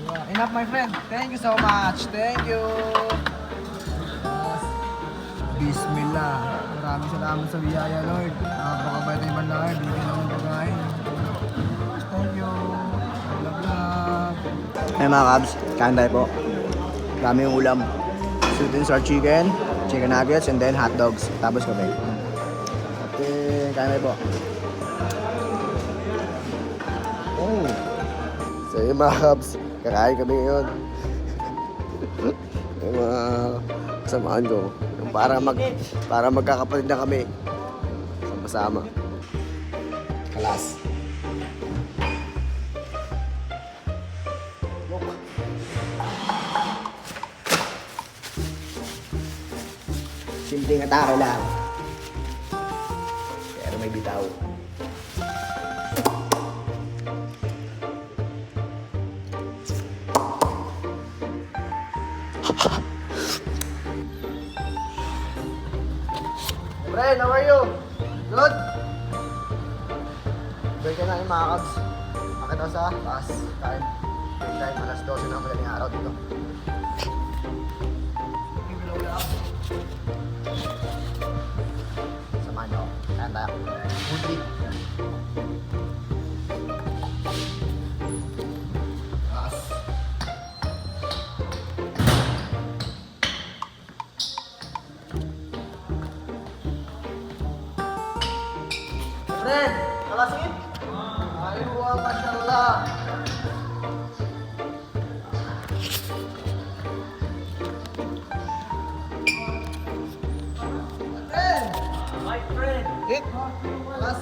Enough, my friend. Thank you so much. Thank you. Bismillah. Maraming salamat sa biyaya, Lord. Napakabait na ibang Lord. Bigyan ako ng pagkain. Thank you. Love, love. Hey mga kabs, kain tayo po. Dami yung ulam. Sweet and sour chicken, chicken nuggets, and then hot dogs. Tapos kape. Okay, kain tayo po. Oh. So yung mga kabs, kakain kami ngayon. Yung mga kasamaan ko. Yung para magkakapatid na kami. Sama-sama. Kalas. Simpleng atake lang. Pero may bitaw. Friend, how are you? Good? Break ka na yung mga kabs. Akit ako sa taas. Kain. Break time, alas 12 na madaling araw dito. Samahan nyo. Kain tayo. Food trip. Taas. Friend, kalasin? Aywa, mashallah. Hit! Plus!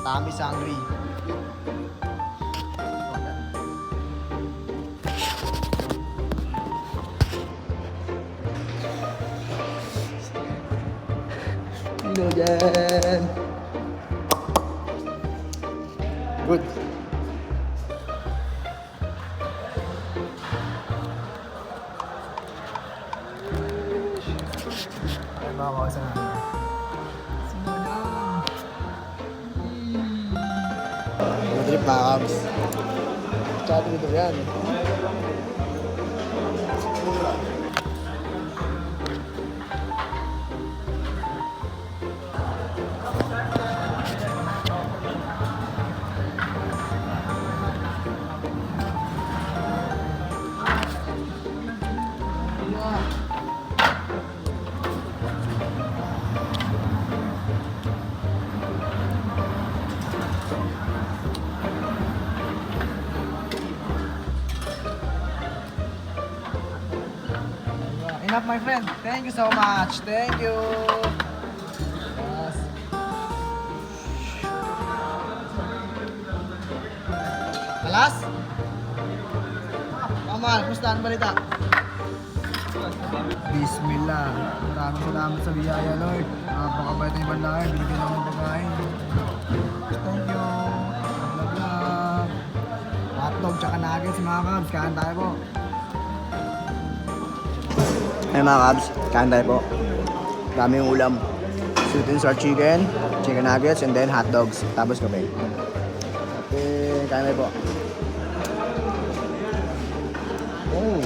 Tami sangri. Sino dyan? Good. Bawasan natin. Simulan. Road trip mga kabs. Tsaka dito yan. Enough, my friend. Thank you so much. Thank you. Yes. Alas? Kamal, kumusta ang balita? Bismillah. Maraming salamat sa biyaya, Lord. Napakabait na ibang Lord. Bigyan ako ng pagkain. Thank you. Love, love. Hotdog tsaka nuggets, mga kabs. Kain tayo po. Hey mga kabs, kain tayo po. Dami yung ulam. Sweet and sour chicken, chicken nuggets, and then hot dogs. Tapos kape. Okay, kain tayo po. Oh.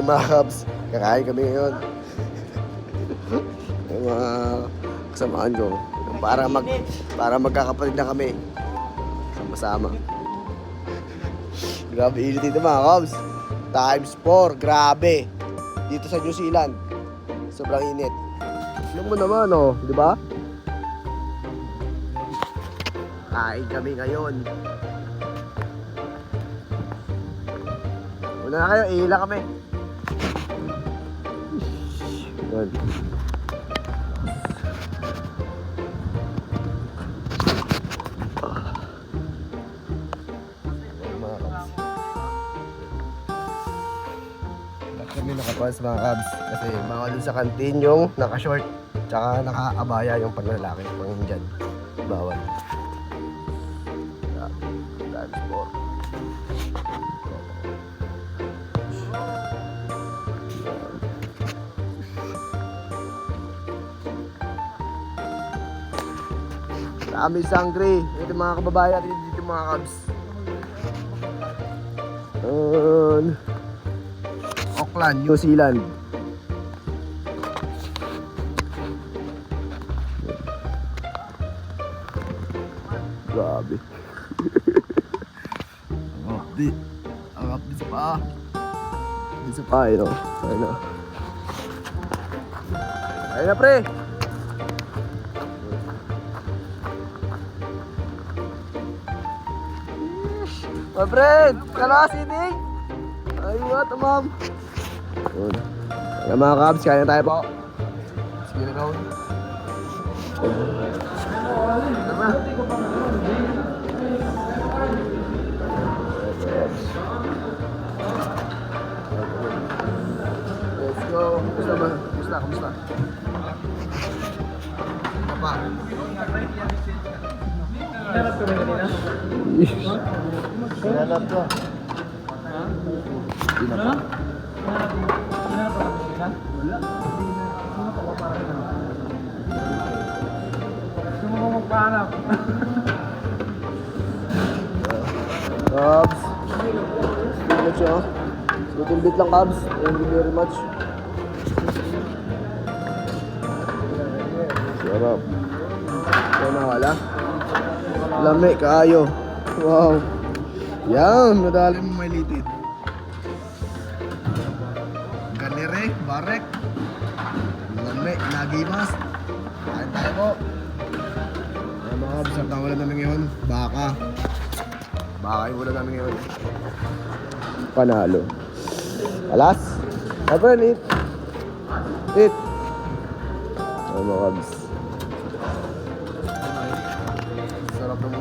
natin mga Cubs. Kakain kami ngayon. Yung mga kasamaan ko. Para magkakapatid na kami. Sama-sama. Grabe init dito mga Cubs. Times 4, grabe. Dito sa New Zealand. Sobrang init. Alam mo naman, oh, di ba? Kain kami ngayon. Una na kayo, ihila kami. Yan. Kami nakapas mga Cubs kasi bawal dun sa kantin yung naka-short tsaka naka-abaya yung panglalaki pang Indian. Bawal. Yeah. Times 4. Dami sangre. Ito mga kababayan dito mga Cubs. Auckland, New Zealand. Grabe. Ang update. Ang update sa paa. Update sa paa, no? Ayun na. Ayun na, pre! My friend! Kalasiting! Ayun, ma'am. Yun. Kaya mga Cubs, kaya na tayo po. Sige na raw. Let's go. Kumusta ba? Kumusta? Ano pa? Harap ko rin kanina? Hinanap ko. Ano? Hinanap ko kanina? Wala. Sino ka ba para ka? Gusto mo magpahanap? Cubs. Good siya. Little bit lang Cubs. Thank you very much. Sarap. Ito na wala. Lami, kaayo. Wow. Yan, nadali mo may litid. Ganire, barek. Lami, nagimas. Kain tayo po. Ayan mga Cubs, ang wala namin ngayon. Baka yung wala namin ngayon. Panalo. Alas. My friend, eat. Eat. Ayan mga Cubs. Sarap ng...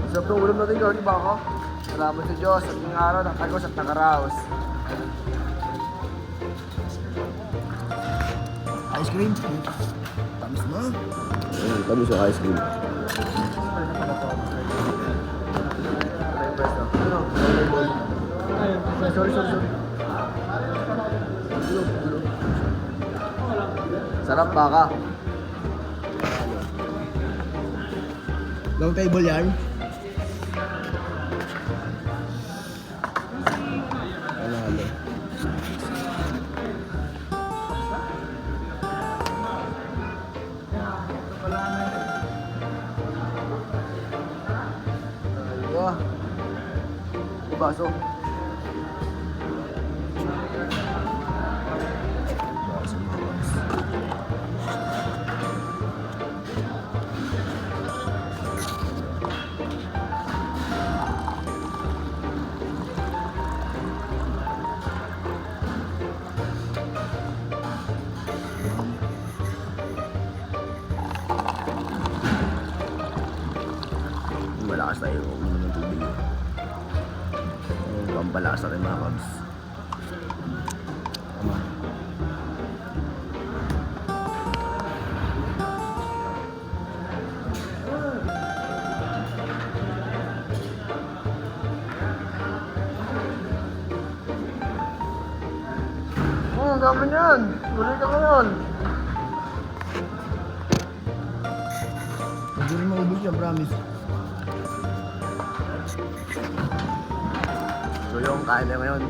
Sarap ng ulam natin gawin, baka. Salamat sa Diyos at ng araw ng kagos at nakaraos. Ice cream. Tamis na. Tamis yung ice cream. Sorry. Sarap baka. Long table yan. Panalo. Ayun. Baso. Malakas tayo uminom ng tubig. Pampalakas na rin mga Cubs. Tama. Ang dami niyan. Tuloy ka ngayon. Hindi rin maubos yan, promise. So yung ang kain na ngayon.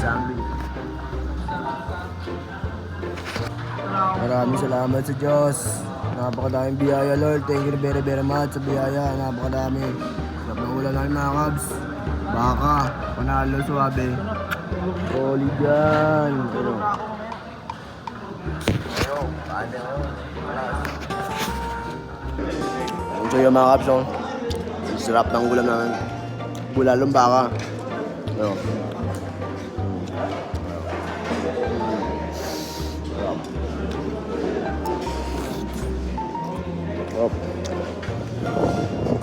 Sa Angli. Maraming salamat sa Diyos. Napakadaming biyaya, Lord. Thank you very, very much sa biyaya. Napakadami. Sarap ng ulam namin mga kabs. Baka, panalo, suwabe. Solid yan. Kain na ngayon. So yung mga kabs, oh. Sarap ng ulam namin. Bulalong baka. Ano?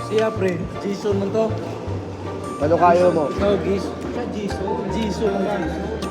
Siya pre, Jason man to. Ano kayo mo? No, Jason. Siya Jason. Jason.